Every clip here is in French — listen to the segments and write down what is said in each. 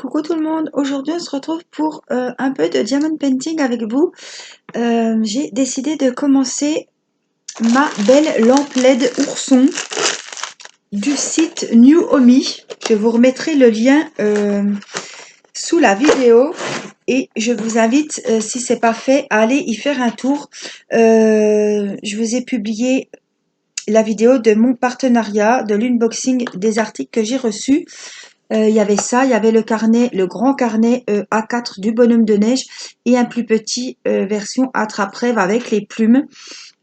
Coucou tout le monde, aujourd'hui on se retrouve pour un peu de diamond painting avec vous. J'ai décidé de commencer ma belle lampe LED ourson du site New Omi. Je vous remettrai le lien sous la vidéo et je vous invite, si ce n'est pas fait, à aller y faire un tour. Je vous ai publié la vidéo de mon partenariat, de l'unboxing des articles que j'ai reçus. Il y avait ça, il y avait le carnet, le grand carnet A4 du bonhomme de neige et un plus petit version attrape-rêve avec les plumes.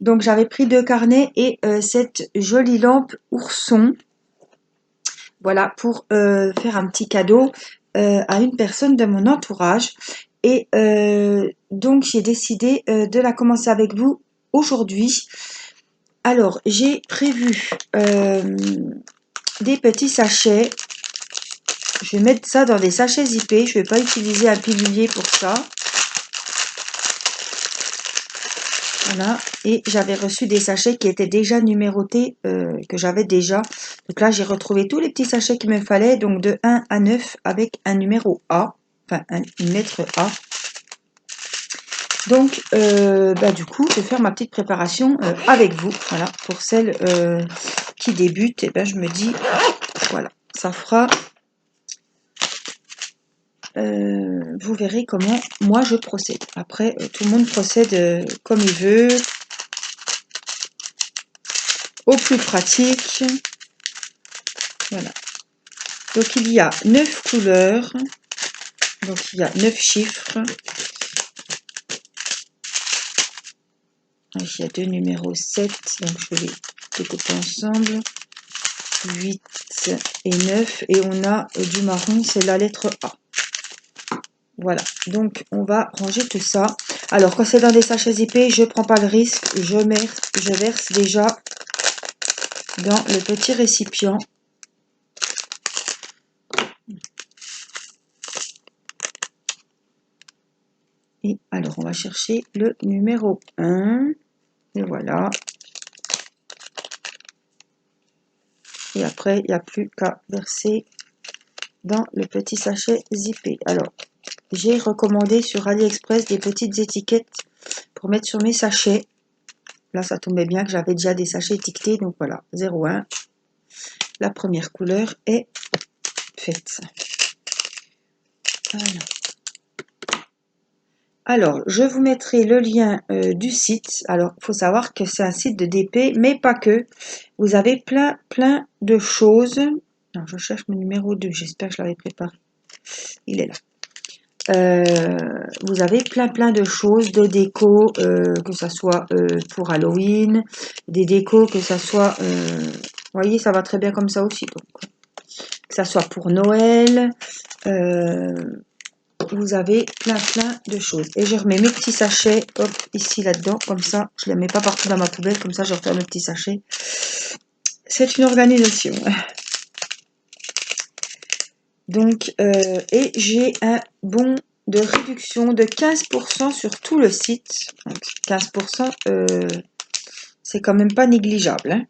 Donc j'avais pris 2 carnets et cette jolie lampe ourson. Voilà, pour faire un petit cadeau à une personne de mon entourage. Et donc j'ai décidé de la commencer avec vous aujourd'hui. Alors j'ai prévu des petits sachets. Je vais mettre ça dans des sachets zippés. Je ne vais pas utiliser un pilulier pour ça. Voilà. Et j'avais reçu des sachets qui étaient déjà numérotés, que j'avais déjà. Donc là, j'ai retrouvé tous les petits sachets qu'il me fallait. Donc de 1 à 9 avec un numéro A. Enfin, une lettre A. Donc, du coup, je vais faire ma petite préparation avec vous. Voilà. Pour celles qui débutent, et je me dis, voilà, ça fera... vous verrez comment moi je procède. Après, tout le monde procède comme il veut, au plus pratique. Voilà. Donc il y a 9 couleurs, donc il y a 9 chiffres. Donc, il y a 2 numéros 7, donc je vais les découper ensemble. 8 et 9, et on a du marron, c'est la lettre A. Voilà, donc on va ranger tout ça. Alors quand c'est dans des sachets zippés, je prends pas le risque, je verse déjà dans le petit récipient. Et alors on va chercher le numéro 1. Et voilà. Et après, il n'y a plus qu'à verser dans le petit sachet zippé. Alors, j'ai recommandé sur AliExpress des petites étiquettes pour mettre sur mes sachets. Là, ça tombait bien que j'avais déjà des sachets étiquetés. Donc voilà, 01. La première couleur est faite. Voilà. Alors, je vous mettrai le lien du site. Alors, il faut savoir que c'est un site de DP, mais pas que. Vous avez plein de choses. Non, je cherche mon numéro 2. J'espère que je l'avais préparé. Il est là. Vous avez plein de choses, de déco, que ça soit pour Halloween, des décos, que ça soit... vous voyez, ça va très bien comme ça aussi. Donc, que ça soit pour Noël. Vous avez plein de choses. Et je remets mes petits sachets, hop, ici, là-dedans, comme ça. Je ne les mets pas partout dans ma poubelle, comme ça, je referme mes petits sachets. C'est une organisation. Donc, et j'ai un bon de réduction de 15% sur tout le site. Donc, 15%, c'est quand même pas négligeable. Hein.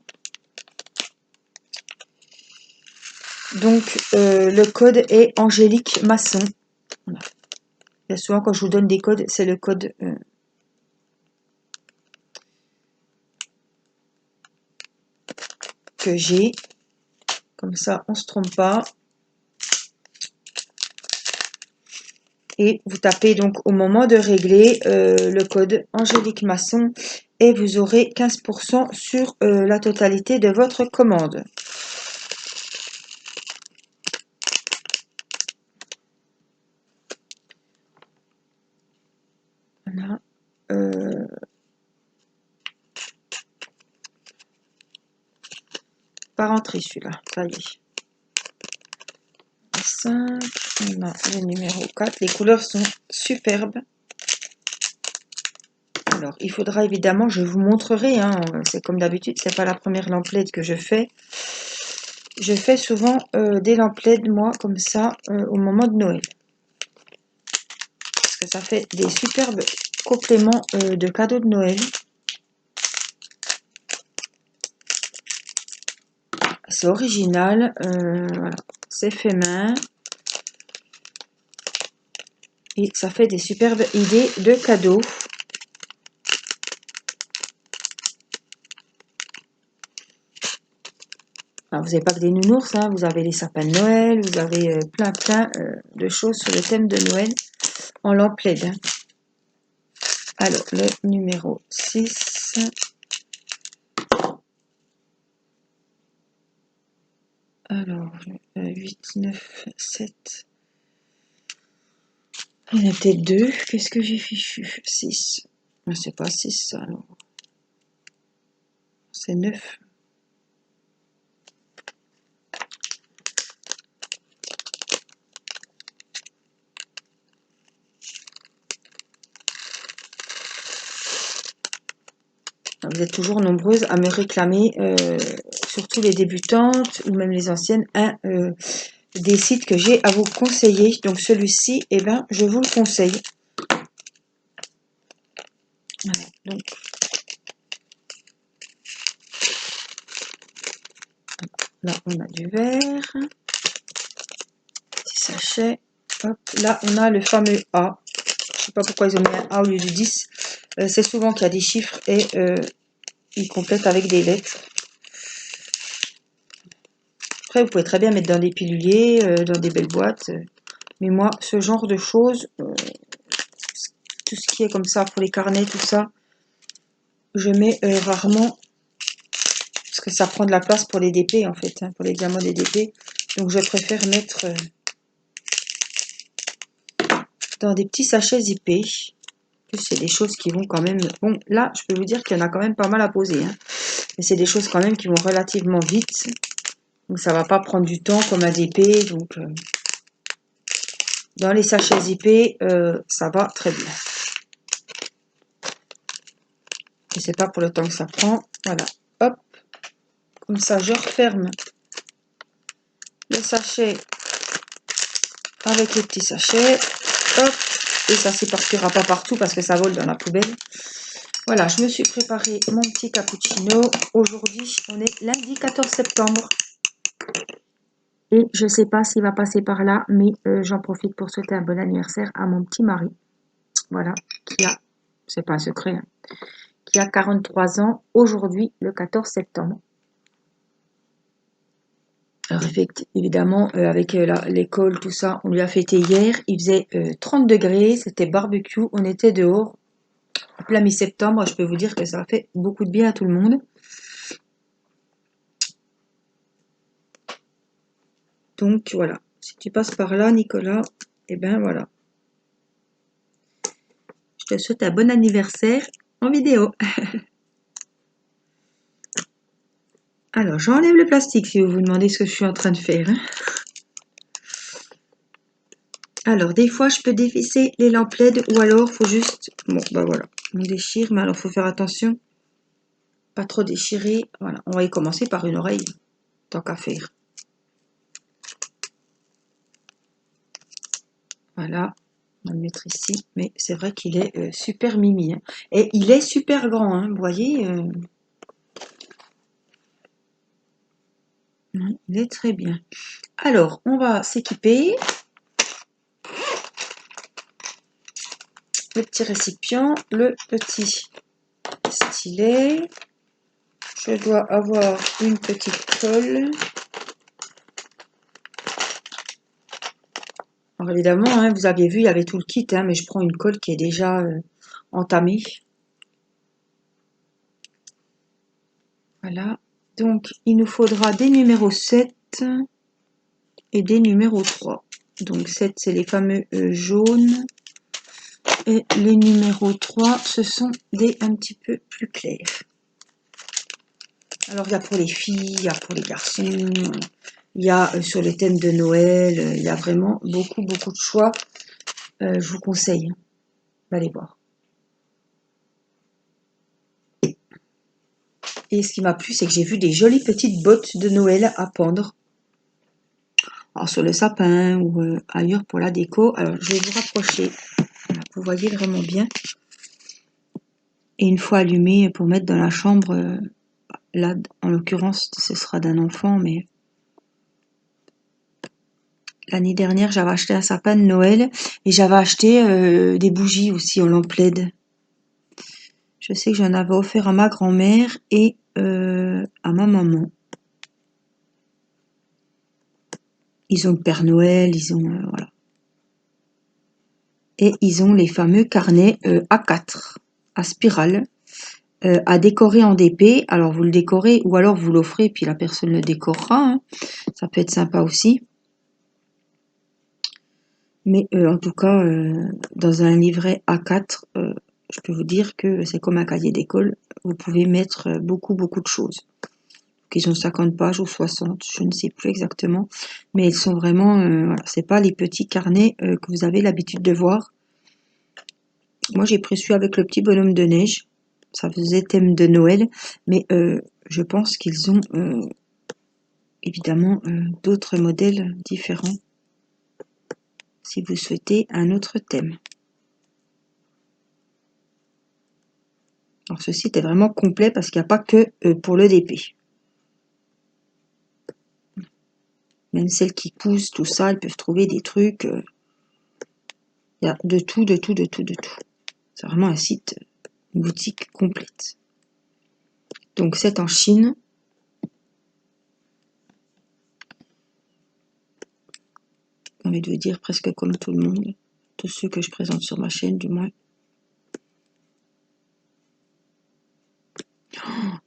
Donc, le code est Angélique Masson. Voilà. Bien souvent, quand je vous donne des codes, c'est le code que j'ai. Comme ça, on ne se trompe pas. Et vous tapez donc au moment de régler le code Angélique Masson et vous aurez 15% sur la totalité de votre commande. Voilà. Pas rentré celui-là, ça y est. 5, on a le numéro 4. Les couleurs sont superbes. Alors, il faudra évidemment, je vous montrerai, hein, c'est comme d'habitude, c'est pas la première lampe LED que je fais. Je fais souvent des lampes LED, moi, comme ça, au moment de Noël. Parce que ça fait des superbes compléments de cadeaux de Noël. C'est original, voilà. C'est fait main. Et ça fait des superbes idées de cadeaux. Alors, vous n'avez pas que des nounours, hein, vous avez les sapins de Noël, vous avez plein de choses sur le thème de Noël en lampe LED. Hein. Alors, le numéro 6. Alors, 8, 9, 7. Il y en a peut-être 2. Qu'est-ce que j'ai fichu? 6. C'est pas 6, ça, alors. C'est 9. Vous êtes toujours nombreuses à me réclamer, surtout les débutantes ou même les anciennes, des sites que j'ai à vous conseiller. Donc celui-ci, eh ben, je vous le conseille. Voilà, donc là, on a du vert, petit sachet. Hop, là, on a le fameux A. Je sais pas pourquoi ils ont mis un A au lieu du 10. C'est souvent qu'il y a des chiffres et ils complètent avec des lettres. Après, vous pouvez très bien mettre dans des piluliers, dans des belles boîtes. Mais moi, ce genre de choses, tout ce qui est comme ça pour les carnets, tout ça, je mets rarement, parce que ça prend de la place pour les DP en fait, hein, pour les diamants des DP. Donc je préfère mettre dans des petits sachets zippés. C'est des choses qui vont quand même... Bon, là, je peux vous dire qu'il y en a quand même pas mal à poser. Hein. Mais c'est des choses quand même qui vont relativement vite. Donc ça va pas prendre du temps comme un DP. Donc dans les sachets zippés, ça va très bien. Et c'est pas pour le temps que ça prend. Voilà. Hop. Comme ça, je referme le sachet avec les petits sachets. Hop. Et ça s'éparpillera pas partout parce que ça vole dans la poubelle. Voilà, je me suis préparé mon petit cappuccino. Aujourd'hui, on est lundi 14 septembre. Et je ne sais pas s'il va passer par là, mais j'en profite pour souhaiter un bon anniversaire à mon petit mari. Voilà, qui a, c'est pas un secret, hein, qui a 43 ans aujourd'hui, le 14 septembre. Alors évidemment, avec l'école, tout ça, on lui a fêté hier. Il faisait 30 degrés, c'était barbecue, on était dehors. En plein mi-septembre, je peux vous dire que ça a fait beaucoup de bien à tout le monde. Donc voilà, si tu passes par là, Nicolas, et ben voilà. Je te souhaite un bon anniversaire en vidéo. Alors, j'enlève le plastique si vous vous demandez ce que je suis en train de faire. Hein. Alors, des fois, je peux dévisser les lampes LED ou alors, faut juste... Bon, bah voilà, on déchire, mais alors, faut faire attention. Pas trop déchirer. Voilà, on va y commencer par une oreille, tant qu'à faire. Voilà, on va le mettre ici. Mais c'est vrai qu'il est super mimi. Hein. Et il est super grand, hein, vous voyez. Il est très bien. Alors, on va s'équiper. Le petit récipient, le petit stylet. Je dois avoir une petite colle. Alors évidemment, hein, vous aviez vu, il y avait tout le kit, hein, mais je prends une colle qui est déjà entamée. Voilà. Donc, il nous faudra des numéros 7 et des numéros 3. Donc, 7, c'est les fameux jaunes. Et les numéros 3, ce sont des un petit peu plus clairs. Alors, il y a pour les filles, il y a pour les garçons, il y a sur le thème de Noël, il y a vraiment beaucoup de choix. Je vous conseille d'aller voir. Et ce qui m'a plu, c'est que j'ai vu des jolies petites bottes de Noël à pendre. Alors, sur le sapin ou ailleurs pour la déco. Alors, je vais vous rapprocher. Voilà, vous voyez vraiment bien. Et une fois allumé pour mettre dans la chambre, là, en l'occurrence, ce sera d'un enfant, mais L'année dernière, j'avais acheté un sapin de Noël et j'avais acheté des bougies aussi en lampe LED. Je sais que j'en avais offert à ma grand-mère et à ma maman. Ils ont le Père Noël, ils ont voilà. Et ils ont les fameux carnets A4 à spirale à décorer en DP. Alors vous le décorez ou alors vous l'offrez puis la personne le décorera, hein. Ça peut être sympa aussi. Mais en tout cas, dans un livret A4, je peux vous dire que c'est comme un cahier d'école. Vous pouvez mettre beaucoup, beaucoup de choses. Ils ont 50 pages ou 60, je ne sais plus exactement. Mais ils sont vraiment, voilà, c'est pas les petits carnets que vous avez l'habitude de voir. Moi, j'ai pris celui avec le petit bonhomme de neige. Ça faisait thème de Noël. Mais je pense qu'ils ont évidemment d'autres modèles différents si vous souhaitez un autre thème. Alors ceci était vraiment complet parce qu'il n'y a pas que pour le DP. Même celles qui cousent, tout ça, elles peuvent trouver des trucs. Il y a de tout, de tout, de tout, de tout. C'est vraiment un site, une boutique complète. Donc c'est en Chine. J'ai envie de vous dire presque comme tout le monde. Tous ceux que je présente sur ma chaîne, du moins.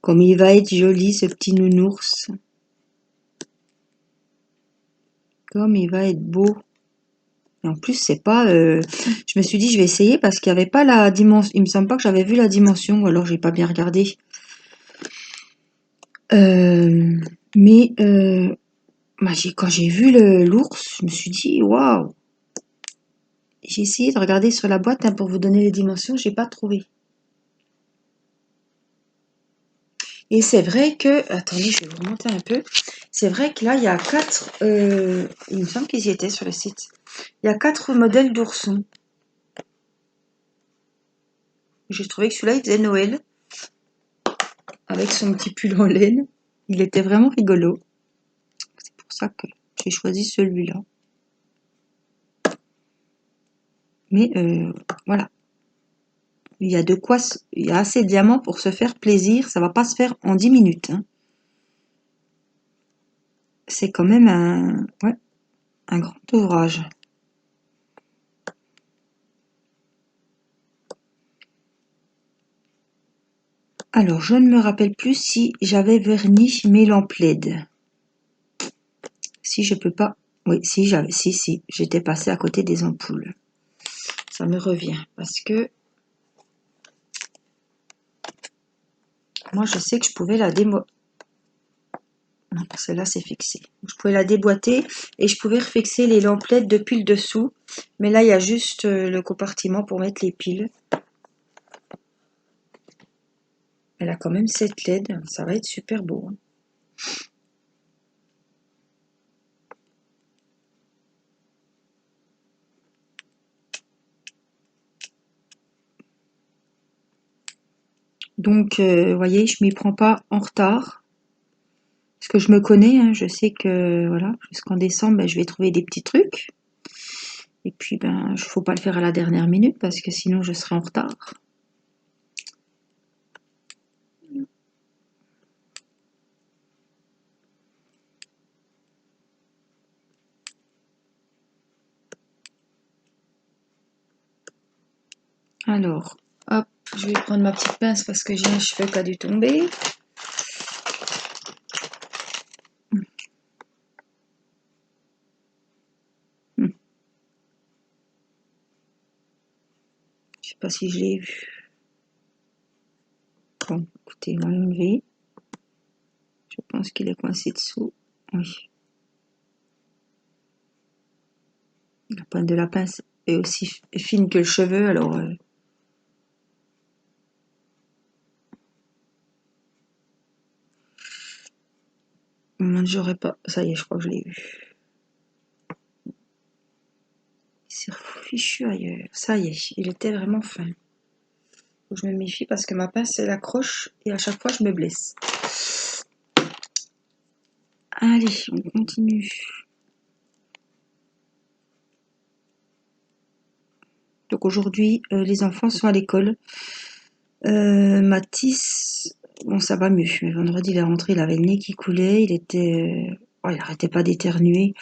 Comme il va être joli, ce petit nounours. Comme il va être beau. Et en plus, c'est pas... je me suis dit, je vais essayer parce qu'il n'y avait pas la dimension. Il me semble pas que j'avais vu la dimension, ou alors j'ai pas bien regardé. Mais quand j'ai vu l'ours, je me suis dit, waouh! J'ai essayé de regarder sur la boîte pour vous donner les dimensions, j'ai pas trouvé. Et c'est vrai que, attendez, je vais vous remonter un peu. C'est vrai que là, il y a 4, il me semble qu'ils y étaient sur le site. Il y a 4 modèles d'oursons. J'ai trouvé que celui-là, il faisait Noël. Avec son petit pull en laine. Il était vraiment rigolo. C'est pour ça que j'ai choisi celui-là. Mais voilà. Il y a de quoi, il y a assez de diamants pour se faire plaisir. Ça va pas se faire en 10 minutes. Hein. C'est quand même un grand ouvrage. Alors, je ne me rappelle plus si j'avais verni mes lampes LED. Si je peux pas... Oui, si j'avais... Si, j'étais passée à côté des ampoules. Ça me revient. Parce que... Moi, je sais que je pouvais la déboîter. Non, celle-là, c'est fixé. Je pouvais la déboîter et je pouvais refixer les lampes LED depuis le dessous. Mais là, il y a juste le compartiment pour mettre les piles. Elle a quand même 7 LED. Ça va être super beau. Hein. Donc, vous voyez, je m'y prends pas en retard. Parce que je me connais, hein, je sais que voilà, jusqu'en décembre, ben, je vais trouver des petits trucs. Et puis, ben, il ne faut pas le faire à la dernière minute parce que sinon je serai en retard. Alors, hop, je vais prendre ma petite pince parce que j'ai un cheveu qui a dû tomber. Je sais pas si je l'ai vu. Bon, écoutez, on va l'enlever. Je pense qu'il est coincé dessous. Oui. La pointe de la pince est aussi fine que le cheveu, alors... j'aurais pas... Ça y est, je crois que je l'ai vu. Il s'est fichu ailleurs. Ça y est, il était vraiment fin. Faut que je me méfie parce que ma pince, elle accroche et à chaque fois, je me blesse. Allez, on continue. Donc aujourd'hui, les enfants sont à l'école. Mathis, bon ça va mieux, mais vendredi il est rentré, il avait le nez qui coulait, il arrêtait pas d'éternuer.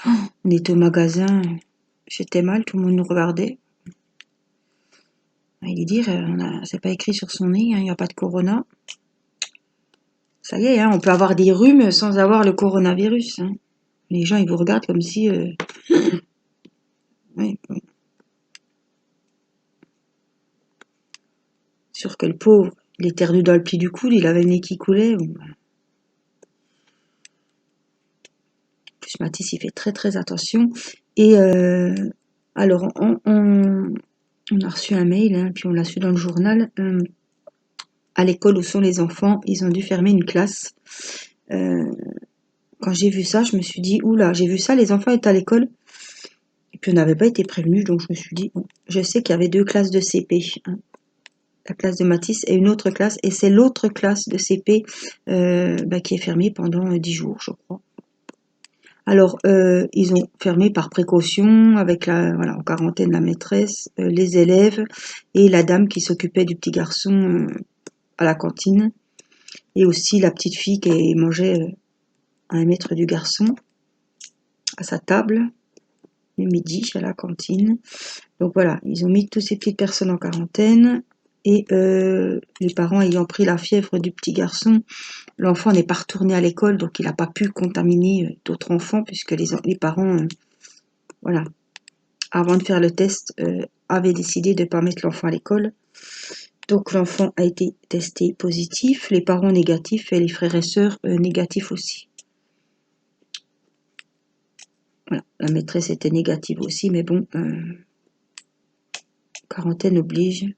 On était au magasin, j'étais mal, tout le monde nous regardait. Il est dire, c'est pas écrit sur son nez, hein, il n'y a pas de corona. Ça y est, hein, on peut avoir des rhumes sans avoir le coronavirus. Hein. Les gens, ils vous regardent comme si... Oui, oui. Sûr que le pauvre, il éternue dans le pli du coude, il avait le nez qui coulait. Bon. Plus Mathis, il fait très très attention. Et alors, on a reçu un mail, hein, puis on l'a su dans le journal. À l'école où sont les enfants, ils ont dû fermer une classe. Quand j'ai vu ça, je me suis dit, oula, j'ai vu ça, les enfants étaient à l'école. Et puis on n'avait pas été prévenus, donc je me suis dit, bon, je sais qu'il y avait 2 classes de CP. Hein. La classe de Mathis et une autre classe, et c'est l'autre classe de CP qui est fermée pendant 10 jours, je crois. Alors, ils ont fermé par précaution, avec voilà, en quarantaine la maîtresse, les élèves et la dame qui s'occupait du petit garçon à la cantine, et aussi la petite fille qui mangeait à 1 mètre du garçon, à sa table, le midi, à la cantine. Donc voilà, ils ont mis toutes ces petites personnes en quarantaine, et les parents ayant pris la fièvre du petit garçon, l'enfant n'est pas retourné à l'école, donc il n'a pas pu contaminer d'autres enfants, puisque les parents, voilà, avant de faire le test, avaient décidé de ne pas mettre l'enfant à l'école. Donc l'enfant a été testé positif, les parents négatifs et les frères et sœurs négatifs aussi. Voilà, la maîtresse était négative aussi, mais bon, quarantaine oblige.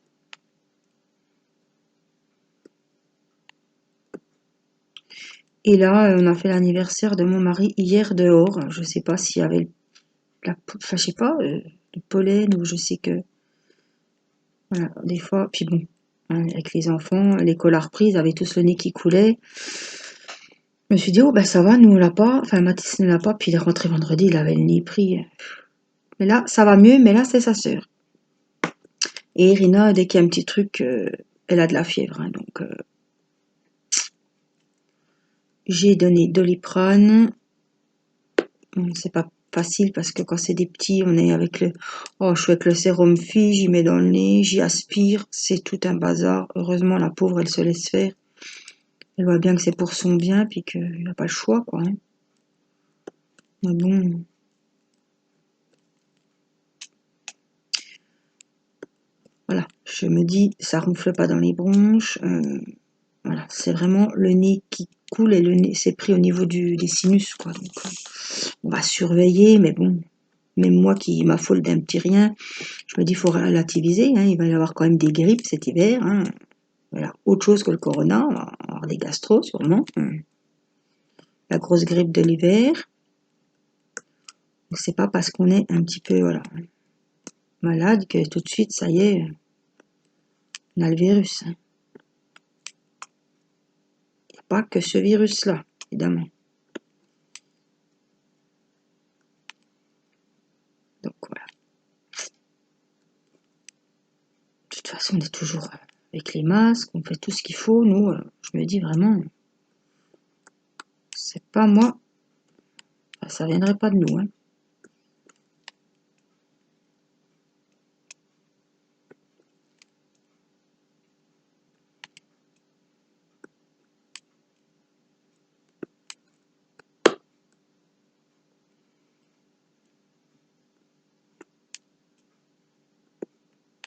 Et là, on a fait l'anniversaire de mon mari hier dehors. Je sais pas s'il y avait je sais pas, le pollen, ou je sais que, voilà, des fois, puis bon, hein, avec les enfants, l'école a repris, ils avaient tous le nez qui coulait. Je me suis dit, oh ben ça va, nous on l'a pas, enfin Mathis ne l'a pas, puis il est rentré vendredi, il avait le nez pris. Mais là, ça va mieux, mais là c'est sa sœur. Et Irina, dès qu'il y a un petit truc, elle a de la fièvre, hein, donc j'ai donné Doliprane. Bon, c'est pas facile parce que quand c'est des petits, on est avec je suis avec le sérum fille, j'y mets dans le nez, j'y aspire, c'est tout un bazar. Heureusement, la pauvre, elle se laisse faire. Elle voit bien que c'est pour son bien, puis qu'il n'a pas le choix, quoi. Hein. Mais bon. Voilà, je me dis, ça ronfle pas dans les bronches. Voilà, c'est vraiment le nez qui coule, et le nez, c'est pris au niveau des sinus, quoi. Donc, on va surveiller, mais bon, même moi qui m'affole d'un petit rien, je me dis, il faut relativiser, hein, il va y avoir quand même des grippes cet hiver, hein. Voilà, autre chose que le corona, on va avoir des gastros sûrement. La grosse grippe de l'hiver. C'est pas parce qu'on est un petit peu, voilà, malade que tout de suite, ça y est, on a le virus. Hein. Il n'y a pas que ce virus-là, évidemment. Donc voilà. De toute façon, on est toujours avec les masques, on fait tout ce qu'il faut. Nous, je me dis vraiment, c'est pas moi, ça viendrait pas de nous. Hein.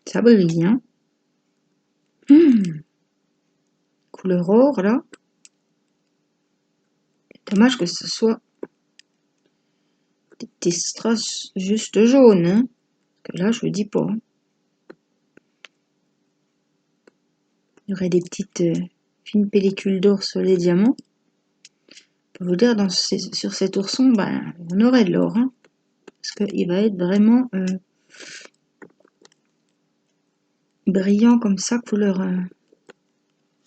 Ça brille, hein. Couleur or, là. Dommage que ce soit des petits strass juste jaunes. Hein. Parce que là, je vous dis pas. Hein. Il y aurait des petites fines pellicules d'or sur les diamants. Je peux vous dire, sur cet ourson, on aurait de l'or. Hein. Parce qu'il va être vraiment brillant comme ça, couleur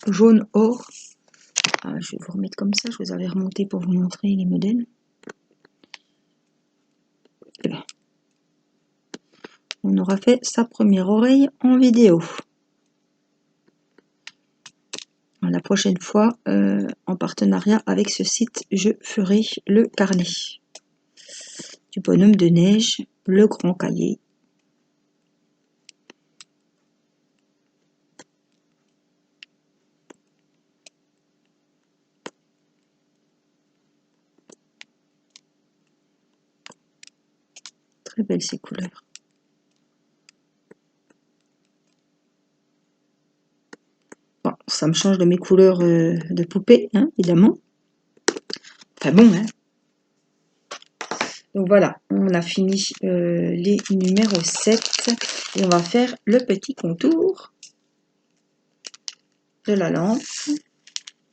jaune or. Je vais vous remettre comme ça, je vous avais remonté pour vous montrer les modèles. Eh ben, on aura fait sa première oreille en vidéo. La prochaine fois, en partenariat avec ce site, je ferai le carnet du bonhomme de neige, le grand cahier. Très belles ces couleurs. Bon, ça me change de mes couleurs de poupée, hein, évidemment. Enfin bon, hein. Donc voilà, on a fini les numéros 7 et on va faire le petit contour de la lampe,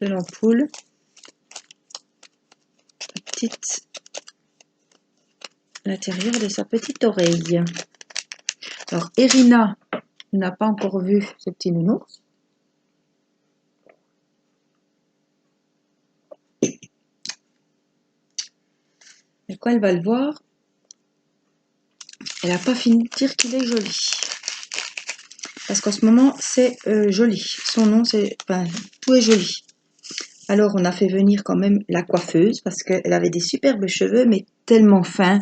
de l'ampoule, l'intérieur de sa petite oreille. Alors Irina n'a pas encore vu ce petit nounours. Et quand elle va le voir, elle n'a pas fini de dire qu'il est joli. Parce qu'en ce moment, c'est joli. Son nom, c'est... Enfin, tout est joli. Alors, on a fait venir quand même la coiffeuse parce qu'elle avait des superbes cheveux, mais tellement fins,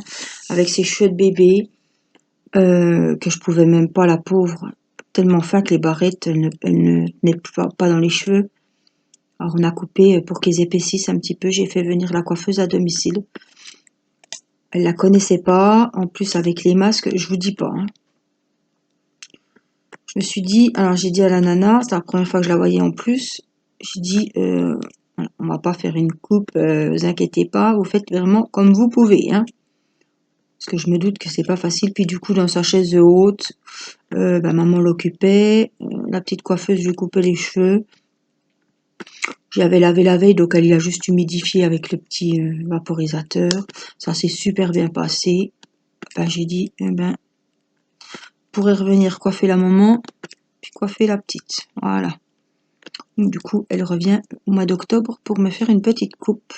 avec ses cheveux de bébé, que je pouvais même pas, la pauvre, tellement fin que les barrettes, elle ne tenaient pas dans les cheveux. Alors, on a coupé pour qu'ils épaississent un petit peu. J'ai fait venir la coiffeuse à domicile. Elle la connaissait pas. En plus, avec les masques, je vous dis pas, hein. Je me suis dit, alors j'ai dit à la nana, c'est la première fois que je la voyais en plus, j'ai dit, on va pas faire une coupe, vous inquiétez pas, vous faites vraiment comme vous pouvez, hein. Parce que je me doute que c'est pas facile. Puis du coup, dans sa chaise haute, maman l'occupait, la petite coiffeuse lui coupait les cheveux. J'avais lavé la veille, donc elle y a juste humidifié avec le petit vaporisateur. Ça s'est super bien passé. J'ai dit, pourrait revenir coiffer la maman, puis coiffer la petite. Voilà. Donc, du coup, elle revient au mois d'octobre pour me faire une petite coupe.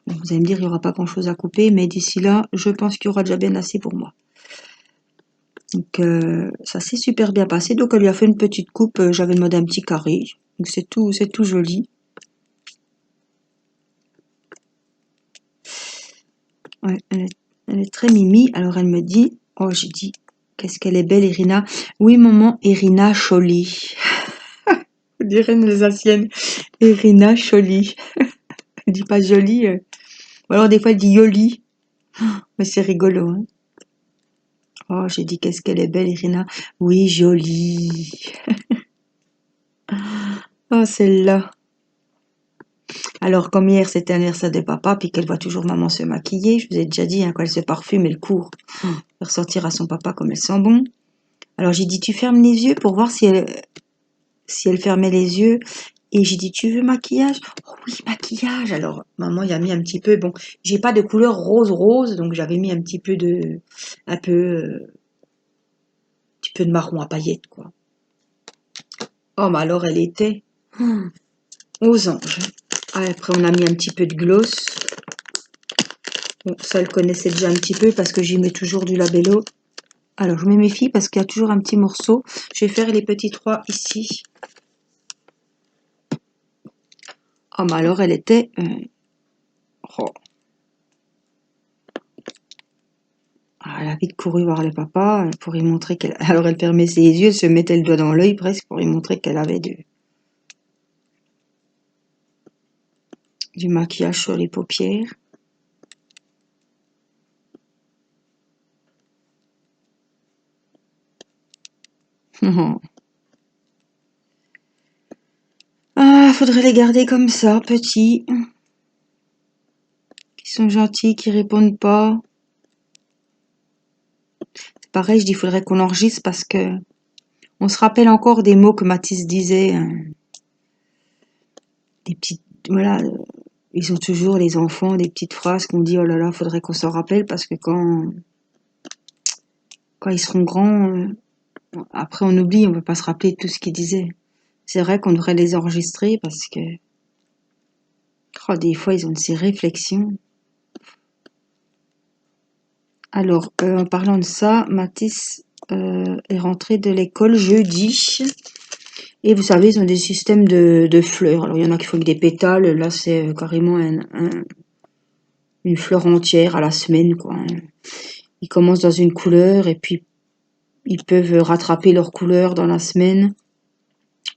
Bon, vous allez me dire, il n'y aura pas grand-chose à couper, mais d'ici là, je pense qu'il y aura déjà bien assez pour moi. Donc, ça s'est super bien passé. Donc, elle lui a fait une petite coupe. J'avais demandé un petit carré. Donc, c'est tout joli. Ouais, elle est très mimi. Alors, elle me dit, oh, j'ai dit, qu'est-ce qu'elle est belle, Irina. Oui, maman, Irina Choli. On dirait une Alsacienne. Irina Choli. Elle dit pas jolie. Ou alors, des fois, elle dit Yoli. Mais c'est rigolo, hein. Oh, j'ai dit, qu'est-ce qu'elle est belle, Irina. Oui, jolie. Oh, celle-là. Alors, comme hier, c'était l'anniversaire de papa, puis qu'elle voit toujours maman se maquiller, je vous ai déjà dit, hein, quand elle se parfume, elle court faire ressortir à son papa comme elle sent bon. Alors, j'ai dit, tu fermes les yeux pour voir si elle fermait les yeux. Et j'ai dit, tu veux maquillage? Oh oui, maquillage. Alors, maman y a mis un petit peu, bon, j'ai pas de couleur rose, donc j'avais mis un petit peu de marron à paillettes, quoi. Oh, mais alors, elle était aux anges. Ah, après, on a mis un petit peu de gloss. Bon, ça, elle connaissait déjà un petit peu parce que j'y mets toujours du labello. Alors, je me méfie parce qu'il y a toujours un petit morceau. Je vais faire les petits 3 ici. Ah, mais alors, elle était... Oh. Ah, elle a vite couru voir le papa pour lui montrer qu'elle... Alors, elle fermait ses yeux, elle se mettait le doigt dans l'œil presque pour lui montrer qu'elle avait du maquillage sur les paupières. Ah, faudrait les garder comme ça, petits. Qui sont gentils, qui répondent pas. C'est pareil, je dis, il faudrait qu'on enregistre parce que on se rappelle encore des mots que Mathis disait. Des petites, voilà, ils ont toujours, les enfants, des petites phrases qu'on dit, oh là là, faudrait qu'on s'en rappelle parce que quand ils seront grands, après on oublie, on ne peut pas se rappeler de tout ce qu'ils disaient. C'est vrai qu'on devrait les enregistrer parce que, oh, des fois, ils ont de ces réflexions. Alors, en parlant de ça, Mathis est rentré de l'école jeudi. Et vous savez, ils ont des systèmes de fleurs. Alors, il y en a qui font avec des pétales. Là, c'est carrément une fleur entière à la semaine, quoi. Ils commencent dans une couleur et puis ils peuvent rattraper leur couleur dans la semaine.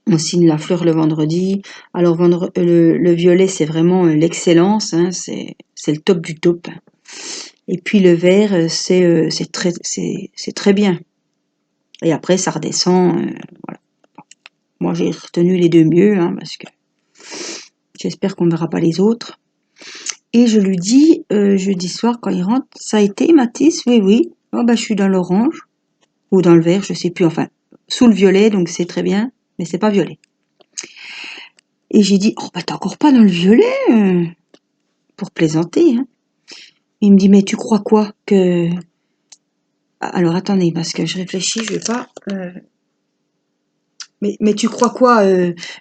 On signe la fleur le vendredi. Alors, le violet, c'est vraiment l'excellence, hein. C'est le top du top. Et puis le vert, c'est très bien. Et après, ça redescend. Voilà. Moi, j'ai retenu les deux mieux, hein, parce que j'espère qu'on ne verra pas les autres. Et je lui dis, jeudi soir, quand il rentre, ça a été, Mathis? Oui, oui. Oh, bah, je suis dans l'orange. Ou dans le vert, je sais plus. Enfin, sous le violet, donc c'est très bien. Mais c'est pas violet. Et j'ai dit, oh, bah, t'es encore pas dans le violet, pour plaisanter, hein. Il me dit, mais tu crois quoi que... Alors, attendez, parce que je réfléchis, je vais pas... Mais tu crois quoi,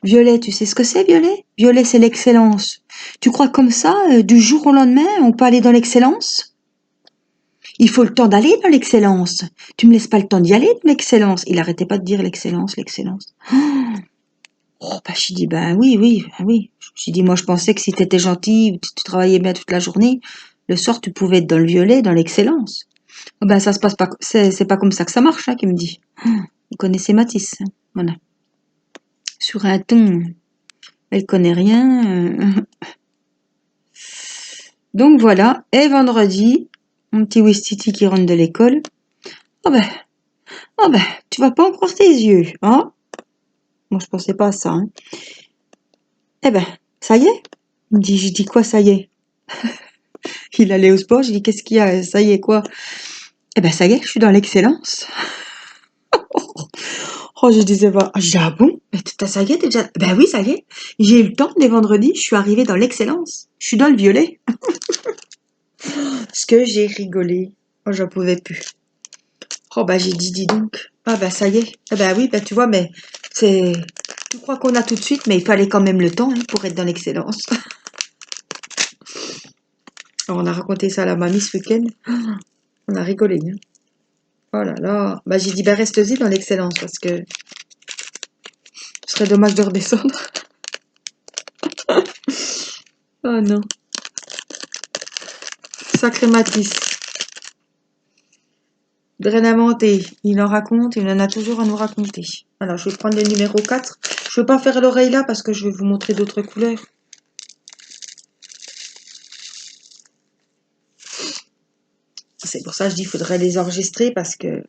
violet, tu sais ce que c'est, violet? Violet, c'est l'excellence. Tu crois comme ça, du jour au lendemain, on peut aller dans l'excellence? Il faut le temps d'aller dans l'excellence. Tu me laisses pas le temps d'y aller dans l'excellence. Il arrêtait pas de dire l'excellence, l'excellence. Oh, bah, je dis, ben oui, oui, ben oui. J'ai dit, moi, je pensais que si t'étais gentil, tu travaillais bien toute la journée, le soir, tu pouvais être dans le violet, dans l'excellence. Oh, ben, ça se passe pas, c'est pas comme ça que ça marche, hein, qu'il me dit. Vous connaissez Matisse, hein. Voilà. Sur un ton, elle connaît rien. Donc voilà, et vendredi, mon petit Wistiti qui rentre de l'école. Oh ben, oh ben, tu vas pas en croire tes yeux, hein? Moi, je pensais pas à ça, hein. Eh ben, ça y est? Il me dit, j'ai dit quoi, ça y est? Il allait au sport, j'ai dit, qu'est-ce qu'il y a? Ça y est, quoi? Eh ben, ça y est, je suis dans l'excellence. Oh, je disais pas, j'ai dit, ah bon? Ça y est, déjà? Ben oui, ça y est. J'ai eu le temps, dès vendredi, je suis arrivée dans l'excellence. Je suis dans le violet. Ce que j'ai rigolé. Oh, j'en pouvais plus. Oh, bah, j'ai dit, dis donc. Ah, bah, ça y est. Ah, bah oui, bah, tu vois, mais c'est, tu crois qu'on a tout de suite, mais il fallait quand même le temps, hein, pour être dans l'excellence. Alors, on a raconté ça à la mamie ce week-end. On a rigolé, hein. Oh là là. Bah, j'ai dit, bah, reste-y dans l'excellence parce que ce serait dommage de redescendre. Oh non. Sacré Matisse. De rien inventer. Il en raconte, il en a toujours à nous raconter. Alors, je vais prendre le numéro 4. Je ne veux pas faire l'oreille là parce que je vais vous montrer d'autres couleurs. C'est pour ça que je dis qu'il faudrait les enregistrer parce que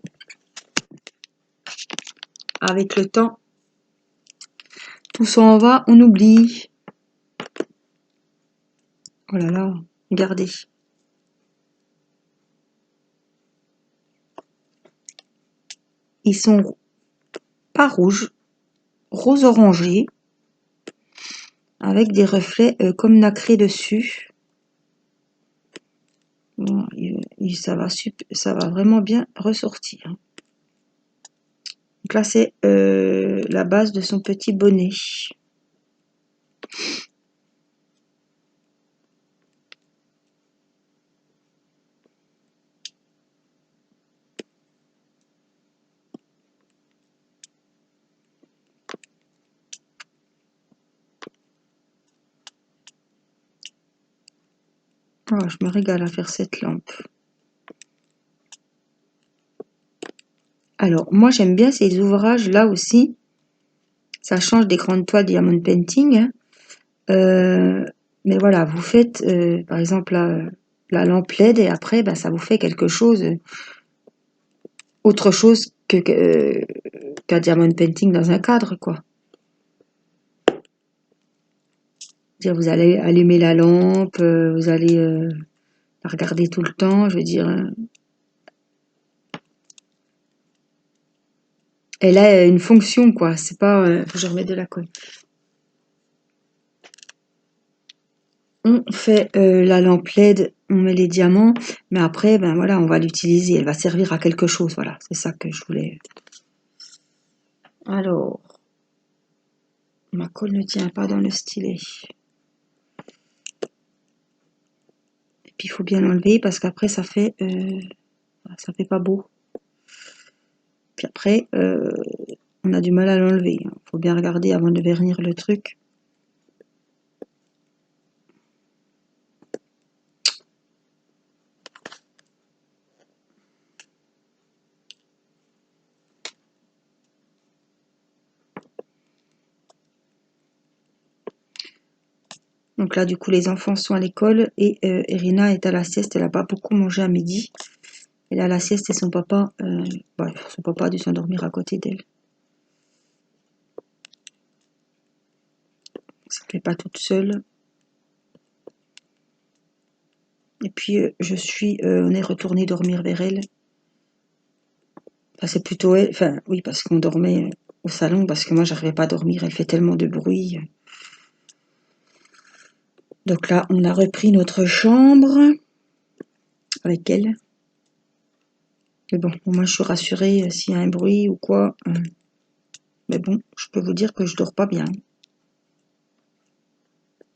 avec le temps, tout s'en va, on oublie. Oh là là, regardez. Ils sont pas rouges, rose orangé, avec des reflets comme nacré dessus. Bon, ça va vraiment bien ressortir. Donc là, c'est la base de son petit bonnet. Oh, je me régale à faire cette lampe. Alors, moi, j'aime bien ces ouvrages-là aussi. Ça change des grandes toiles Diamond Painting, hein. Mais voilà, vous faites, par exemple, la lampe LED et après, ben, ça vous fait quelque chose, autre chose qu'un Diamond Painting dans un cadre, quoi. Dire, vous allez allumer la lampe, vous allez la regarder tout le temps, je veux dire. Elle a une fonction, quoi. C'est pas... faut que je remette de la colle. On fait la lampe LED, on met les diamants, mais après, ben voilà, on va l'utiliser. Elle va servir à quelque chose, voilà. C'est ça que je voulais. Alors, ma colle ne tient pas dans le stylet. Et puis, il faut bien l'enlever parce qu'après, ça fait ça fait pas beau. Puis après, on a du mal à l'enlever. Faut bien regarder avant de vernir le truc. Donc là, du coup, les enfants sont à l'école et Irina est à la sieste. Elle n'a pas beaucoup mangé à midi. Elle est à la sieste et son papa a dû s'endormir à côté d'elle. Ça ne fait pas toute seule. Et puis, on est retourné dormir vers elle. Enfin, c'est plutôt elle. Enfin, oui, parce qu'on dormait au salon, parce que moi, j'arrivais pas à dormir. Elle fait tellement de bruit. Donc là, on a repris notre chambre avec elle. Mais bon, moi, je suis rassurée s'il y a un bruit ou quoi. Mais bon, je peux vous dire que je dors pas bien.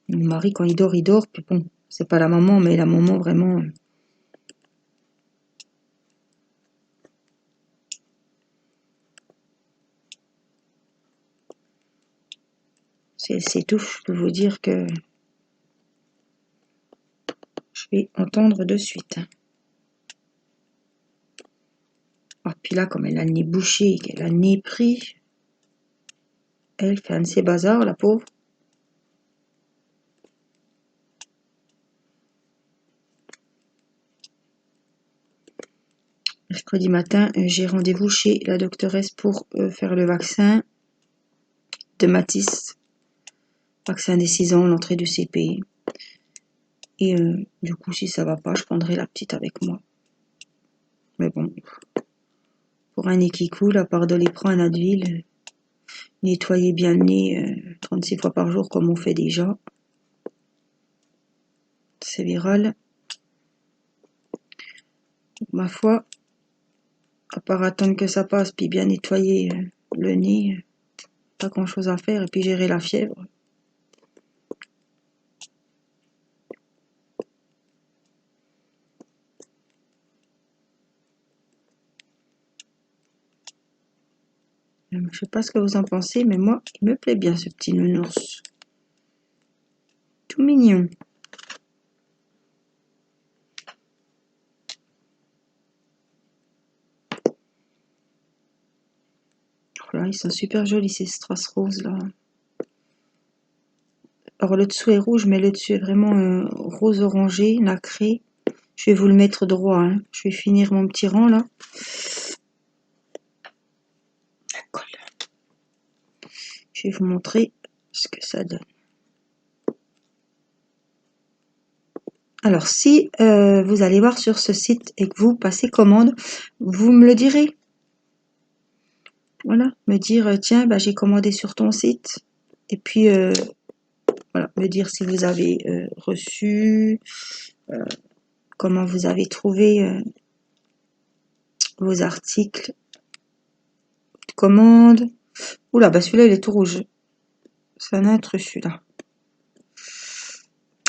Mon mari, quand il dort. Puis bon, c'est pas la maman, mais la maman, vraiment. C'est tout. Je peux vous dire que je vais entendre de suite. Ah, puis là, comme elle a le nez bouché, qu'elle a le nez pris, elle fait un de ses bazars, la pauvre. Mercredi matin, j'ai rendez-vous chez la doctoresse pour faire le vaccin de Matisse. Vaccin des 6 ans, l'entrée du CP. Et du coup, si ça va pas, je prendrai la petite avec moi. Mais bon, pour un nez qui coule, à part Doliprane, un Advil, nettoyer bien le nez 36 fois par jour comme on fait déjà. C'est viral. Ma foi, à part attendre que ça passe, puis bien nettoyer le nez, pas grand chose à faire, et puis gérer la fièvre. Je sais pas ce que vous en pensez, mais moi, il me plaît bien ce petit nounours. Tout mignon. Voilà, ils sont super jolis ces strass roses là. Alors le dessous est rouge, mais le dessus est vraiment rose orangé, nacré. Je vais vous le mettre droit, hein. Je vais finir mon petit rang là. La colle. Je vais vous montrer ce que ça donne. Alors si vous allez voir sur ce site et que vous passez commande, vous me le direz. Voilà, me dire tiens, bah, j'ai commandé sur ton site. Et puis voilà, me dire si vous avez reçu, comment vous avez trouvé vos articles de commande. Oula, bah celui-là il est tout rouge. C'est un intrus celui-là.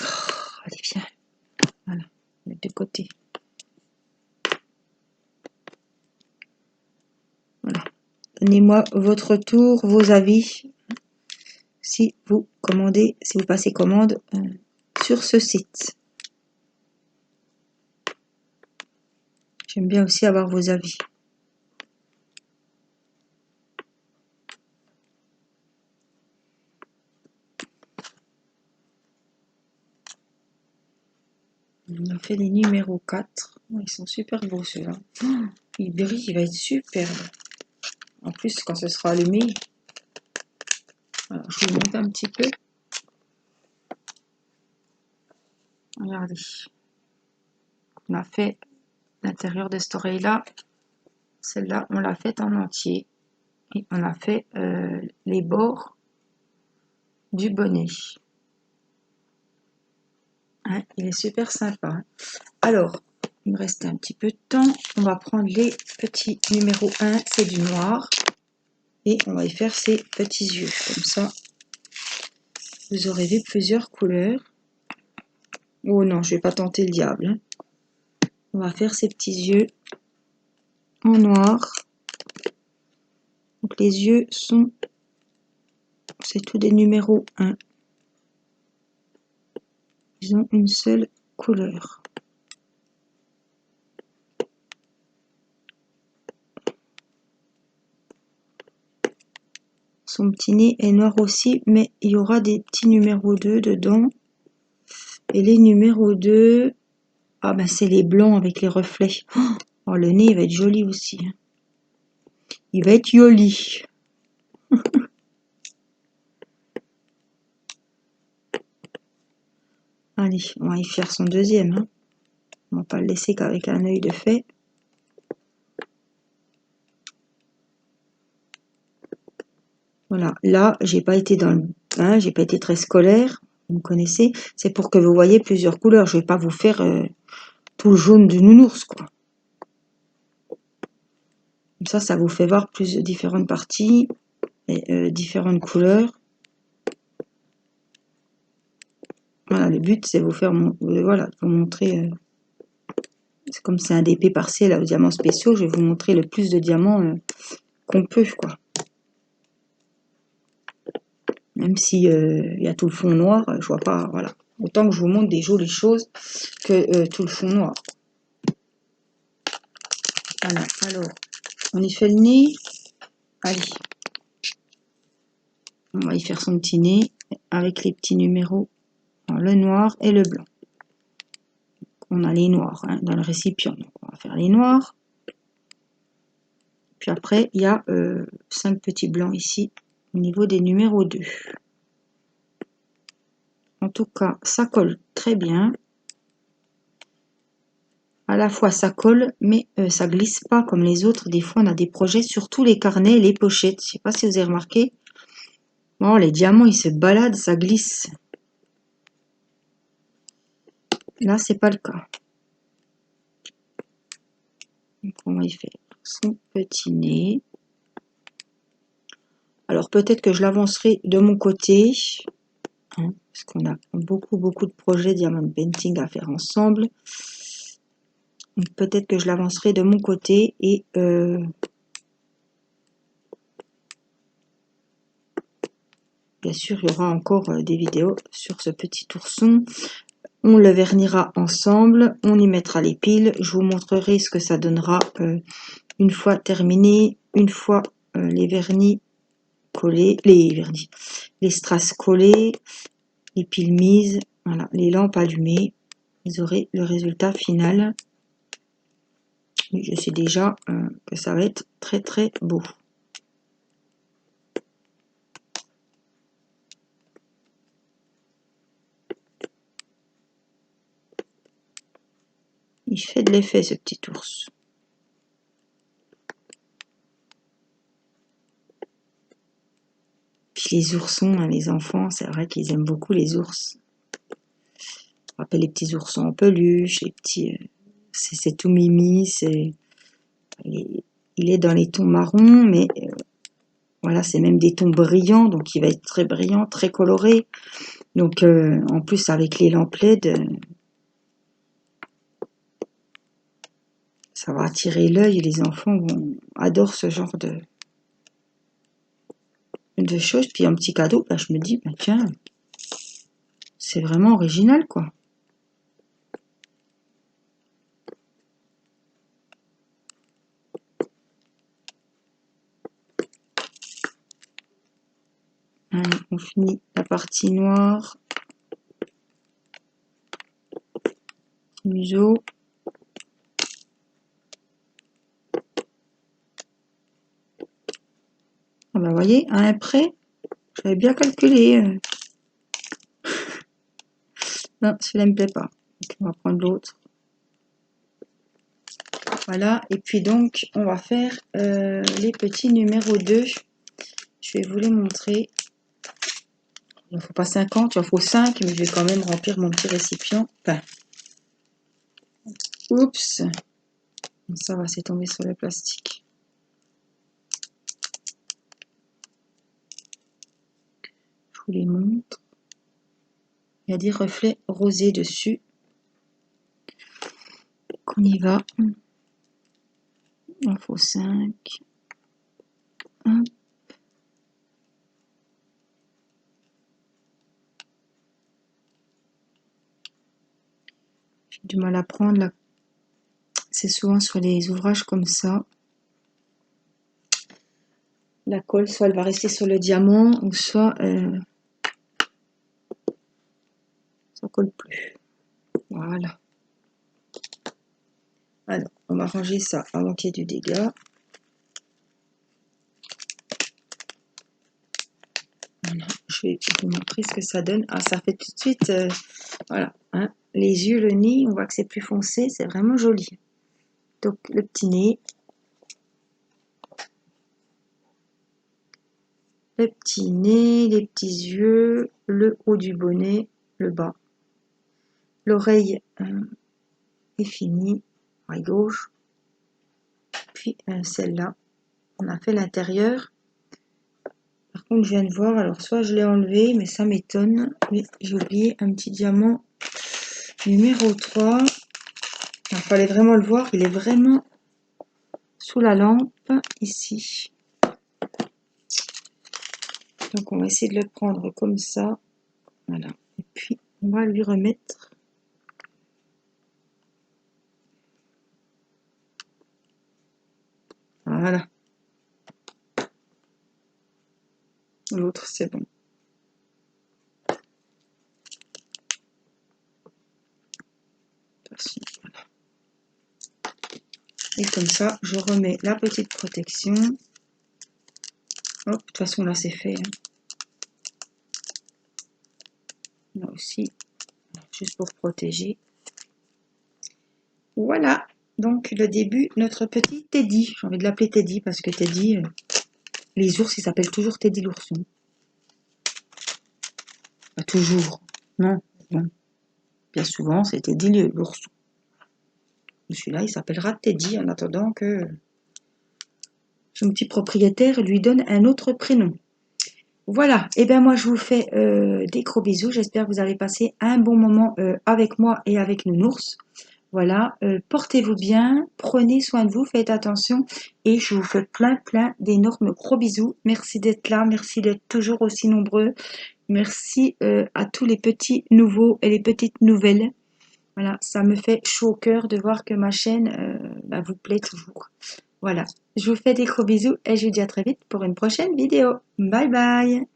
Oh, allez, viens. Voilà, de côté. Voilà. Donnez-moi votre retour, vos avis, si vous commandez, si vous passez commande sur ce site. J'aime bien aussi avoir vos avis. On a fait les numéros 4. Oh, ils sont super beaux ceux-là. Oh, il brille, il va être superbe. En plus, quand ce sera allumé, alors, je vous montre un petit peu. Regardez. On a fait l'intérieur de cette oreille-là. Celle-là, on l'a faite en entier. Et on a fait les bords du bonnet. Hein, il est super sympa. Hein. Alors, il me reste un petit peu de temps. On va prendre les petits numéro 1, c'est du noir. Et on va y faire ses petits yeux. Comme ça, vous aurez vu plusieurs couleurs. Oh non, je vais pas tenter le diable. Hein. On va faire ses petits yeux en noir. Donc les yeux sont, c'est tout des numéros 1. Ils ont une seule couleur. Son petit nez est noir aussi, mais il y aura des petits numéros 2 dedans. Et les numéros 2, ah ben c'est les blancs avec les reflets. Oh, le nez il va être joli aussi. Il va être joli. Allez, on va y faire son deuxième. Hein. On va pas le laisser qu'avec un œil de fait. Voilà, là, j'ai pas été dans le, hein, j'ai pas été très scolaire. Vous me connaissez. C'est pour que vous voyez plusieurs couleurs. Je vais pas vous faire tout le jaune du nounours, quoi. Comme ça vous fait voir plus différentes parties et différentes couleurs. Voilà, le but, c'est vous faire, voilà, vous montrer. Comme c'est un DP partiel aux diamants spéciaux, je vais vous montrer le plus de diamants qu'on peut, quoi. Même si il y a tout le fond noir, je vois pas, voilà. Autant que je vous montre des jolies choses que tout le fond noir. Voilà, alors, on y fait le nez. Allez. On va y faire son petit nez avec les petits numéros, le noir et le blanc. On a les noirs hein, dans le récipient. Donc on va faire les noirs. Puis après, il y a 5 petits blancs ici au niveau des numéros 2. En tout cas, ça colle très bien. À la fois, ça colle, mais ça glisse pas comme les autres. Des fois, on a des projets, surtout les carnets et les pochettes. Je sais pas si vous avez remarqué. Bon, les diamants, ils se baladent, ça glisse. Là, c'est pas le cas. Donc, on va y faire son petit nez. Alors, peut-être que je l'avancerai de mon côté. Hein, parce qu'on a beaucoup de projets Diamond Painting à faire ensemble. Peut-être que je l'avancerai de mon côté et bien sûr il y aura encore des vidéos sur ce petit ourson. On le vernira ensemble, on y mettra les piles, je vous montrerai ce que ça donnera une fois terminé, une fois les vernis collés, les strass collés, les piles mises, voilà, les lampes allumées, vous aurez le résultat final. Je sais déjà que ça va être très beau. Il fait de l'effet ce petit ours. Puis les oursons, hein, les enfants, c'est vrai qu'ils aiment beaucoup les ours. On rappelle les petits oursons en peluche, les petits... c'est tout mimi, il est dans les tons marrons, mais voilà, c'est même des tons brillants, donc il va être très brillant, très coloré. Donc en plus avec les lampes LED, ça va attirer l'œil et les enfants adorent ce genre de choses. Puis un petit cadeau, bah, je me dis, bah, tiens, c'est vraiment original, quoi. Allez, on finit la partie noire. Museau. Ah bah, vous voyez, à un près, j'avais bien calculé. Non, celui-là ne me plaît pas. Donc, on va prendre l'autre. Voilà, et puis donc, on va faire les petits numéros 2. Je vais vous les montrer. Il ne faut pas 50, il en faut 5, mais je vais quand même remplir mon petit récipient. Enfin, oups, ça va, c'est tombé sur le plastique. Je vous les montre. Il y a des reflets rosés dessus. On y va. Il en faut 5. Hop. J'ai du mal à prendre là. C'est souvent sur les ouvrages comme ça. La colle, soit elle va rester sur le diamant, ou soit ça colle plus. Voilà. Alors, on va ranger ça avant qu'il y ait du dégât. Voilà. Je vais vous montrer ce que ça donne. Ah, ça fait tout de suite, voilà, hein, les yeux, le nez, on voit que c'est plus foncé, c'est vraiment joli. Donc, le petit nez. Le petit nez, les petits yeux, le haut du bonnet, le bas. L'oreille est finie, oreille gauche. Puis celle-là, on a fait l'intérieur. Par contre, je viens de voir, alors soit je l'ai enlevé, mais ça m'étonne. Mais j'ai oublié un petit diamant numéro 3. Il fallait vraiment le voir, il est vraiment sous la lampe, ici. Donc on va essayer de le prendre comme ça. Voilà. Et puis on va lui remettre. Voilà. L'autre, c'est bon. Voilà. Et comme ça, je remets la petite protection. Hop, de toute façon, là, c'est fait. Hein. Là aussi, juste pour protéger. Voilà. Donc, le début, notre petit Teddy. J'ai envie de l'appeler Teddy parce que Teddy, les ours, ils s'appellent toujours Teddy l'ourson. Pas toujours. Non, non. Bien souvent, c'est Teddy l'ourson. Celui-là, il s'appellera Teddy en attendant que son petit propriétaire lui donne un autre prénom. Voilà, et bien moi je vous fais des gros bisous, j'espère que vous avez passé un bon moment avec moi et avec Nounours. Voilà, portez-vous bien, prenez soin de vous, faites attention et je vous fais plein d'énormes gros bisous. Merci d'être là, merci d'être toujours aussi nombreux. Merci à tous les petits nouveaux et les petites nouvelles. Voilà, ça me fait chaud au cœur de voir que ma chaîne vous plaît toujours. Voilà, je vous fais des gros bisous et je vous dis à très vite pour une prochaine vidéo. Bye bye!